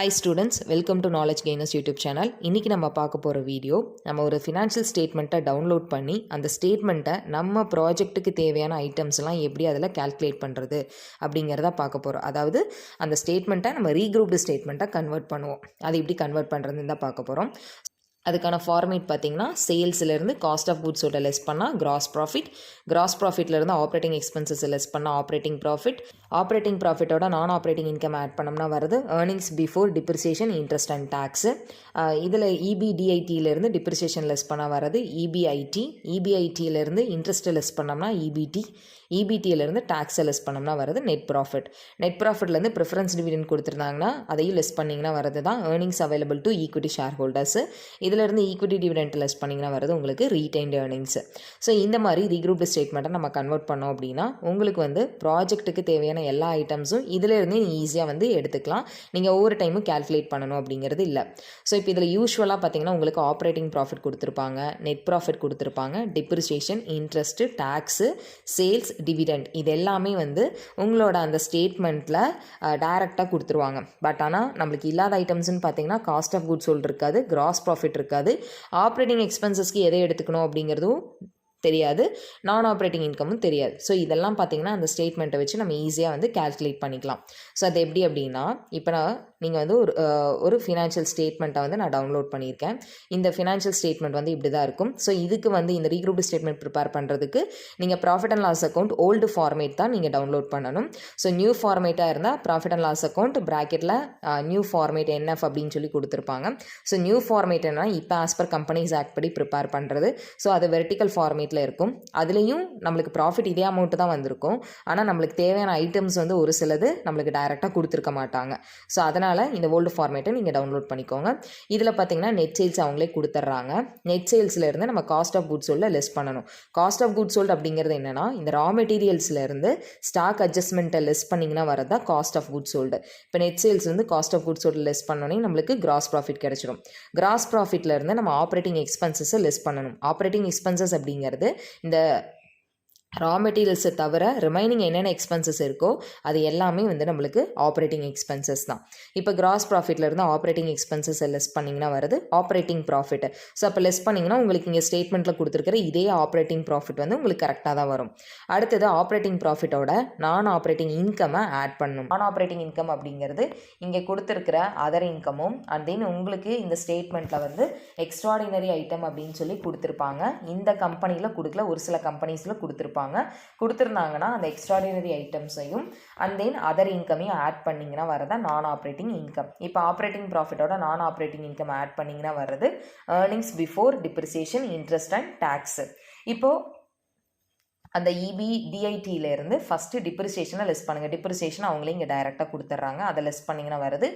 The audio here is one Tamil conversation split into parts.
Hi students, welcome to Knowledge Gainers YouTube channel. இன்னைக்கு நம்ம பார்க்க போகிற வீடியோ நம்ம ஒரு ஃபினான்ஷியல் ஸ்டேட்மெண்ட்டை டவுன்லோட் பண்ணி அந்த ஸ்டேட்மெண்ட்டை நம்ம ப்ராஜெக்ட்டுக்கு தேவையான ஐட்டம்ஸ்லாம் எப்படி அதில் கால்குலேட் பண்ணுறது அப்படிங்கிறத பார்க்க போகிறோம். அதாவது அந்த ஸ்டேட்மெண்ட்டை நம்ம ரீக்ரூப்டு ஸ்டேட்மெண்ட்டை கன்வெர்ட் பண்ணுவோம். அது எப்படி கன்வெர்ட் பண்ணுறதுன்னு தான் பார்க்க போகிறோம். அதுக்கான ஃபார்மேட் பார்த்திங்கன்னா சேல்ஸ்லேருந்து காஸ்ட் ஆஃப் குட்ஸோட லெஸ் பண்ணால் கிராஸ் ப்ராஃபிட்லேருந்து ஆப்ரேட்டிங் எக்ஸ்பென்சஸ் லெஸ் பண்ணால் ஆப்ரேட்டிங் ப்ராஃபிட்டோட நான் ஆப்ரேட்டிங் இன்கம் ஆட் பண்ணோம்னா வருது earnings before depreciation interest and tax. இதில் இபிடிஐடியிலேருந்து டிப்ரிசியேஷன் லெஸ் பண்ணால் வர்றது இபிஐடியிலேருந்து இன்ட்ரெஸ்ட்டு லெஸ் பண்ணோம்னா இபிடியிலேருந்து டேக்ஸை லெஸ் பண்ணோம்னா வருது நெட் ப்ராஃபிட்லேருந்து ப்ரிஃபரன்ஸ் டிவிடெண்ட் கொடுத்துருந்தாங்கன்னா அதையும் லெஸ் பண்ணிங்கன்னா வரது தான் earnings available to equity share holders. இதிலேருந்து ஈக்விட்டி டிவிடெண்ட் லெஸ் பண்ணிங்கன்னா வருது உங்களுக்கு ரீடைன்டு ஏர்னிங்ஸு. ஸோ இந்த மாதிரி ரீக்ரூப்டு ஸ்டேட்மெண்ட்டை நம்ம கன்வெர்ட் பண்ணோம் அப்படின்னா உங்களுக்கு வந்து ப்ராஜெக்ட்டுக்கு தேவையான எல்லா ஐட்டம்ஸும் இதிலேருந்தே ஈஸியாக எடுத்துக்கலாம். நீங்கள் ஒவ்வொரு டைமும் கேல்குலேட் பண்ணணும் அப்படிங்கிறது இல்லை. ஸோ இப்போ இதில் யூஸ்வலாக பார்த்தீங்கன்னா உங்களுக்கு ஆப்ரேட்டிங் ப்ராஃபிட் கொடுத்துருப்பாங்க, நெட் ப்ராஃபிட் கொடுத்துருப்பாங்க, depreciation, interest, tax, sales, dividend இது எல்லாமே உங்களோட அந்த ஸ்டேட்மெண்ட்டில் டைரெக்டாக கொடுத்துருவாங்க. பட் ஆனால் நம்மளுக்கு இல்லாத ஐட்டம்ஸ்னு பார்த்தீங்கன்னா காஸ்ட் ஆஃப் குட்ஸ் சோல்டு இருக்காது, கிராஸ் ப்ராஃபிட் இருக்காது, ஆப்ரேட்டிங் எக்ஸ்பென்சஸ்க்கு எதை எடுத்துக்கணும் அப்படிங்கிறதும் தெரியாது, நான் ஆப்ரேட்டிங் இன்கமும் தெரியாது. ஸோ இதெல்லாம் பார்த்திங்கன்னா அந்த ஸ்டேட்மெண்ட்டை வச்சு நம்ம ஈஸியாக கால்குலேட் பண்ணிக்கலாம். ஸோ அது எப்படி அப்படின்னா இப்போ நீங்கள் ஒரு ஃபினான்ஷியல் ஸ்டேட்மெண்ட்டை நான் டவுன்லோட் பண்ணியிருக்கேன். இந்த ஃபினான்ஷியல் ஸ்டேட்மெண்ட் இப்படி தான் இருக்கும். ஸோ இதுக்கு இந்த ரீக்ரூப்டு ஸ்டேட்மெண்ட் ப்ரிப்பேர் பண்ணுறதுக்கு நீங்கள் profit and loss account old format தான் நீங்கள் டவுன்லோட் பண்ணணும். ஸோ நியூ ஃபார்மேட்டாக இருந்தால் ப்ராஃபிட் அண்ட் லாஸ் அக்கௌண்ட் ப்ராக்கெட்டில் நியூ ஃபார்மேட் என்எஃப் அப்படின்னு சொல்லி கொடுத்துருப்பாங்க. ஸோ நியூ ஃபார்மேட் என்ன இப்போ ஆஸ் பர் கம்பெனிஸ் ஆக்ட் படி ப்ரிப்பேர் பண்ணுறது. ஸோ அது வெர்டிக்கல் ஃபார்மேட் இருக்கும். அதுலேயும் நம்மளுக்கு ப்ராஃபிட் இதே அமௌண்ட் தான் வந்திருக்கும். ஆனால் நம்மளுக்கு தேவையான ஐட்டம்ஸ் ஒரு சிலது நம்மளுக்கு டைரெக்டாக கொடுத்துருக்க மாட்டாங்க. ஸோ அதனால் இந்த ஓல்டு ஃபார்மேட்டை நீங்கள் டவுன்லோட் பண்ணிக்கோங்க. இதில் பார்த்தீங்கன்னா நெட் சேல்ஸ் அவங்களே கொடுத்துட்றாங்க. நெட் சேல்ஸ்லேருந்து நம்ம cost of goods sold less பண்ணணும். காஸ்ட் ஆஃப் குட்ஸ் சோல்டு அப்படிங்கிறது என்னென்னா இந்த ரா மெட்டீரியல்ஸ்லேருந்து ஸ்டாக் அட்ஜஸ்ட்மெண்ட்டை லெஸ் பண்ணிங்கன்னா வரதா காஸ்ட் ஆஃப் குட்ஸ் சோல்டு. இப்போ net sales cost of goods sold less பண்ணோன்னே நம்மளுக்கு கிராஸ் ப்ராஃபிட் கிடைச்சிடும். கிராஸ் ப்ராஃபிட்லேருந்து நம்ம ஆப்ரேட்டிங் எக்ஸ்பென்சஸை லெஸ் பண்ணணும். ஆப்ரேட்டிங் எக்ஸ்பென்சஸ் அப்படிங்கிறது இந்த ரா மெட்டீரியல்ஸை தவிர ரிமைனிங் என்னென்ன எக்ஸ்பென்சஸ் இருக்கோ அது எல்லாமே நம்மளுக்கு ஆப்ரேட்டிங் எக்ஸ்பென்சஸ் தான். இப்போ கிராஸ் ப்ராஃபிட்லேருந்து ஆப்ரேட்டிங் எக்ஸ்பென்சஸை லெஸ் பண்ணிங்கன்னா வருது ஆப்ரேட்டிங் ப்ராஃபிட். ஸோ அப்போ லெஸ் பண்ணிங்கன்னா உங்களுக்கு இங்கே ஸ்டேட்மெண்ட்டில் கொடுத்துருக்கிற இதே ஆப்ரேட்டிங் ப்ராஃபிட் உங்களுக்கு கரெக்டாக தான் வரும். அடுத்தது ஆப்ரேட்டிங் ப்ராஃபிட்டோட நான் ஆப்ரேட்டிங் இன்கம்மை ஆட் பண்ணணும். நான் ஆப்ரேட்டிங் இன்கம் அப்படிங்கிறது இங்கே கொடுத்துருக்கிற அதர் இன்கமும் அண்ட் தென் உங்களுக்கு இந்த ஸ்டேட்மெண்ட்டில் எக்ஸ்ட்ராடினரி ஐட்டம் அப்படின்னு சொல்லி கொடுத்துருப்பாங்க. இந்த கம்பெனியில் கொடுக்கல, ஒரு சில கம்பெனிஸில் கொடுத்துருந்தாங்கன்னா அந்த எக்ஸ்ட்ராடினரி ஐட்டம்ஸையும் அண்ட் தென் அதர் இன்கமையும் ஆட் பண்ணிங்கன்னா வரதா நான் ஆப்ரேட்டிங் இன்கம். இப்போ ஆப்ரேட்டிங் ப்ராஃபிட்டோட நான் ஆப்ரேட்டிங் இன்கம் ஆட் பண்ணிங்கன்னா வர்றது earnings before depreciation interest and tax. இப்போது அந்த இபிடிஐடியிலேருந்து ஃபஸ்ட்டு டிப்ரிசியேஷனை லெஸ் பண்ணுங்கள். டிப்ரிசியேஷன் அவங்களே இங்கே டைரெக்டாக கொடுத்துட்றாங்க. அதை லெஸ் பண்ணிங்கன்னா வருது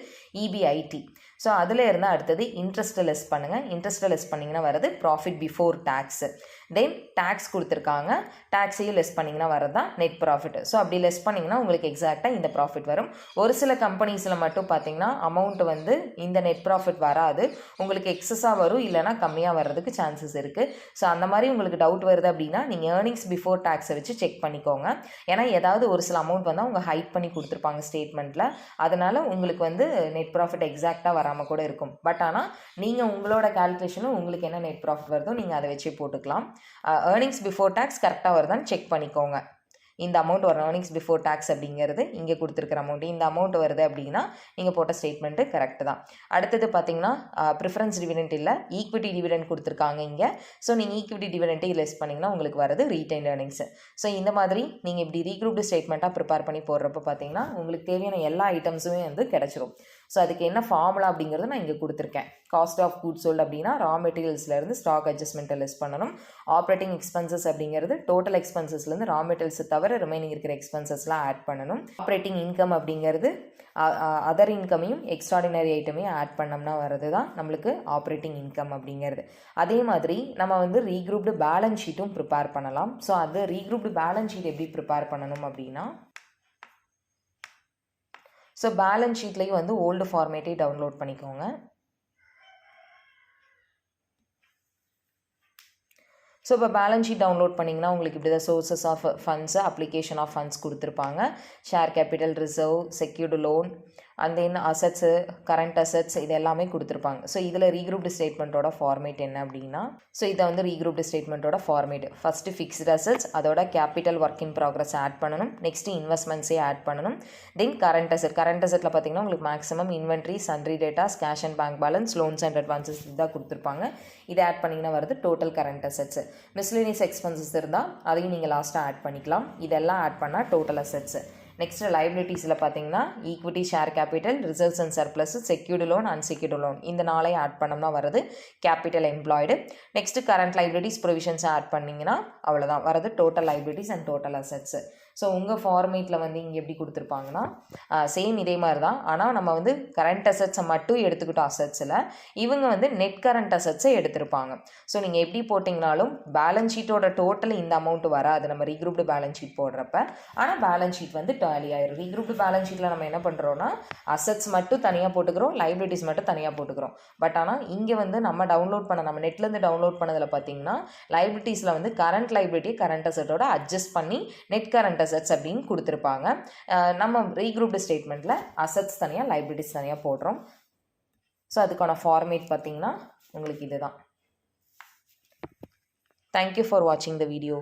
இபிஐடி. ஸோ அதில் இருந்தால் அடுத்தது இன்ட்ரெஸ்ட்டை லெஸ் பண்ணுங்கள். இன்ட்ரெஸ்ட்டை லெஸ் பண்ணிங்கன்னா வருது ப்ராஃபிட் பிஃபோர் டேக்ஸு. தென் டேக்ஸ் கொடுத்துருக்காங்க, டேக்ஸையும் லெஸ் பண்ணிங்கன்னா வரது தான் நெட் ப்ராஃபிட். ஸோ அப்படி லெஸ் பண்ணிங்கன்னா உங்களுக்கு எக்ஸாக்டாக இந்த ப்ராஃபிட் வரும். ஒரு சில கம்பெனிஸில் மட்டும் பார்த்தீங்கன்னா அமௌண்ட் இந்த நெட் ப்ராஃபிட் வராது, உங்களுக்கு எக்ஸஸாக வரும், இல்லைனா கம்மியாக வர்றதுக்கு சான்சஸ் இருக்குது. ஸோ அந்த மாதிரி உங்களுக்கு டவுட் வருது அப்படின்னா நீங்கள் ஏர்னிங்ஸ் பிஃபோர் டேக்ஸை வச்சு செக் பண்ணிக்கோங்க. ஏன்னா ஏதாவது ஒரு சில அமௌண்ட் அவங்க ஹைட் பண்ணி கொடுத்துருப்பாங்க ஸ்டேட்மெண்ட்டில், அதனால் உங்களுக்கு நெட் ப்ராஃபிட் எக்ஸாக்டாக வராமல் கூட இருக்கும். பட் ஆனால் நீங்கள் உங்களோட கால்குலேஷனும் உங்களுக்கு என்ன நெட் ப்ராஃபிட் வருதோ நீங்கள் அதை வச்சே போட்டுக்கலாம். ஏர்னிங்ஸ் பிஃபோர் டேக்ஸ் கரெக்டாக வருதான்னு செக் பண்ணிக்கோங்க. இந்த அமௌண்ட் வரும் ஏர்னிங்ஸ் பிஃபோர் டேக்ஸ் அப்படிங்கிறது இங்கே கொடுத்துருக்கிற அமௌண்ட், இந்த அமௌண்ட் வருது அப்படின்னா நீங்கள் போட்ட ஸ்டேட்மெண்ட்டு கரெக்டு தான். அடுத்தது பார்த்தீங்கன்னா ப்ரிஃபரன்ஸ் டிவிடெண்ட் இல்லை, ஈக்விட்டி டிவிடெண்ட் கொடுத்துருக்காங்க இங்கே. ஸோ நீங்கள் ஈக்விட்டி டிவிடெண்ட்டை லெஸ் பண்ணிங்கன்னா உங்களுக்கு வருது ரீடைன்ட் ஏர்னிங்ஸு. ஸோ இந்த மாதிரி நீங்கள் இப்படி ரீக்ரூப்டு ஸ்டேட்மெண்ட்டாக ப்ரிப்பேர் பண்ணி போடுறப்ப பார்த்தீங்கன்னா உங்களுக்கு தேவையான எல்லா ஐட்டம்ஸுமே கிடச்சிரும். ஸோ அதுக்கு என்ன ஃபார்முலா அப்படிங்கிறது நான் இங்கே கொடுத்துருக்கேன். காஸ்ட் ஆஃப் குட்ஸ் சோல்டு அப்படின்னா ரா மெட்டீரியல்ஸ்லேருந்து ஸ்டாக் அட்ஜஸ்ட்மெண்ட்டை லெஸ் பண்ணணும். ஆப்ரேட்டிங் எக்ஸ்பென்சஸ் அப்படிங்கிறது டோட்டல் எக்ஸ்பென்சஸ்லேருந்து ரா மெட்டீரியல்ஸை தவிர ரிமைனிங் இருக்கிற எக்ஸ்பென்சஸ்லாம் ஆட் பண்ணணும். ஆப்ரேட்டிங் இன்கம் அப்படிங்கிறது அதர் இன்கமையும் எக்ஸ்ட்ராடினரி ஐட்டமையும் ஆட் பண்ணோம்னா வர்றது தான் நம்மளுக்கு ஆப்ரேட்டிங் இன்கம் அப்படிங்கிறது. அதே மாதிரி நம்ம ரீக்ரூப்டு பேலன்ஸ் ஷீட்டும் ப்ரிப்பேர் பண்ணலாம். ஸோ அது ரீக்ரூப்டு பேலன்ஸ் ஷீட் எப்படி ப்ரிப்பேர் பண்ணணும் அப்படின்னா ஸோ பேலன்ஸ் ஷீட்லேயும் ஓல்டு ஃபார்மேட்டே டவுன்லோட் பண்ணிக்கோங்க. ஸோ இப்போ பேலன்ஸ் ஷீட் டவுன்லோட் பண்ணிங்கன்னா உங்களுக்கு இப்படி தான் sources of funds, application of funds கொடுத்துருப்பாங்க. Share capital, reserve, secured loan, and then assets, current assets இது எல்லாமே கொடுத்துருப்பாங்க. ஸோ இதில் ரீக்ரூப்டு ஸ்டேட்மெண்ட்டோட ஃபார்மேட் என்ன அப்படின்னா, ஸோ இதை வந்து ரீக்ரூப்டு ஸ்டேட்மெண்ட்டோட ஃபார்மேட் ஃபஸ்ட்டு ஃபிக்ஸ்டு அசட்ஸ், அதோட capital work in progress add பண்ணணும். நெக்ஸ்ட்டு இன்வெஸ்ட்மெண்ட்ஸே ஆட் பண்ணணும். தென் கரண்ட் அசெட்டில் பார்த்தீங்கன்னா உங்களுக்கு maximum inventory, sundry debtors, cash and bank balance, loans and advances இதாக கொடுத்துருப்பாங்க. இதை ஆட் பண்ணிங்கன்னா வருது total current assets. Miscellaneous expenses இருந்தால் அதையும் நீங்கள் லாஸ்ட்டாக ஆட் பண்ணிக்கலாம். இதெல்லாம் ஆட் பண்ணால் டோட்டல் அசட்ஸ். நெக்ஸ்ட்டு லைபிலிட்டிஸில் பார்த்தீங்கன்னா equity, share capital, reserves and surplus, secured loan, unsecured loan இந்த நாளையும் ஆட் பண்ணோம்னா வருது capital employed. Next current liabilities provisions add பண்ணிங்கன்னா அவ்வளோதான் வருது total liabilities and total assets. So உங்கள் ஃபார்மேட்டில் வந்து இங்கே எப்படி கொடுத்துருப்பாங்கன்னா சேம் இதே மாதிரி தான். ஆனால் நம்ம வந்து கரண்ட் அசட்ஸை மட்டும் எடுத்துக்கிட்டோம் அசட்ஸில், இவங்க வந்து நெட் கரண்ட் அசட்ஸை எடுத்திருப்பாங்க. ஸோ நீங்கள் எப்படி போட்டிங்கனாலும் பேலன்ஸ் ஷீட்டோட டோட்டல் இந்த அமௌண்ட் வராது நம்ம ரீக்ரூப்டு பேலன்ஸ் ஷீட் போடுறப்ப. ஆனால் பேலன்ஸ் ஷீட் வந்து டேலி ஆயிரும். ரீக்ரூப்டு பேலன்ஸ் ஷீட்டில் நம்ம என்ன பண்ணுறோன்னா அசட்ஸ் மட்டும் தனியாக போட்டுக்கிறோம், லைபிலிட்டிஸ் மட்டும் தனியாக போட்டுக்கிறோம். பட் ஆனால் இங்கே வந்து நம்ம நம்ம நெட்லேருந்து டவுன்லோட் பண்ணதில் பார்த்தீங்கன்னா லைபிலிட்டிஸில் வந்து கரண்ட் லைபிலிட்டி கரண்ட் அசட்டோட அட்ஜஸ்ட் பண்ணி நெட் கரண்ட் அசட்ஸ் அப்படின்னு கொடுத்துருப்பாங்க. நம்ம ரீக்ரூப்டு ஸ்டேட்மெண்ட்டில் அசட்ஸ் தனியாக லைபிலிட்டிஸ் தனியாக போடுறோம். ஸோ அதுக்கான ஃபார்மேட் பார்த்தீங்கன்னா உங்களுக்கு இதுதான். தேங்க்யூ ஃபார் வாட்சிங் த வீடியோ.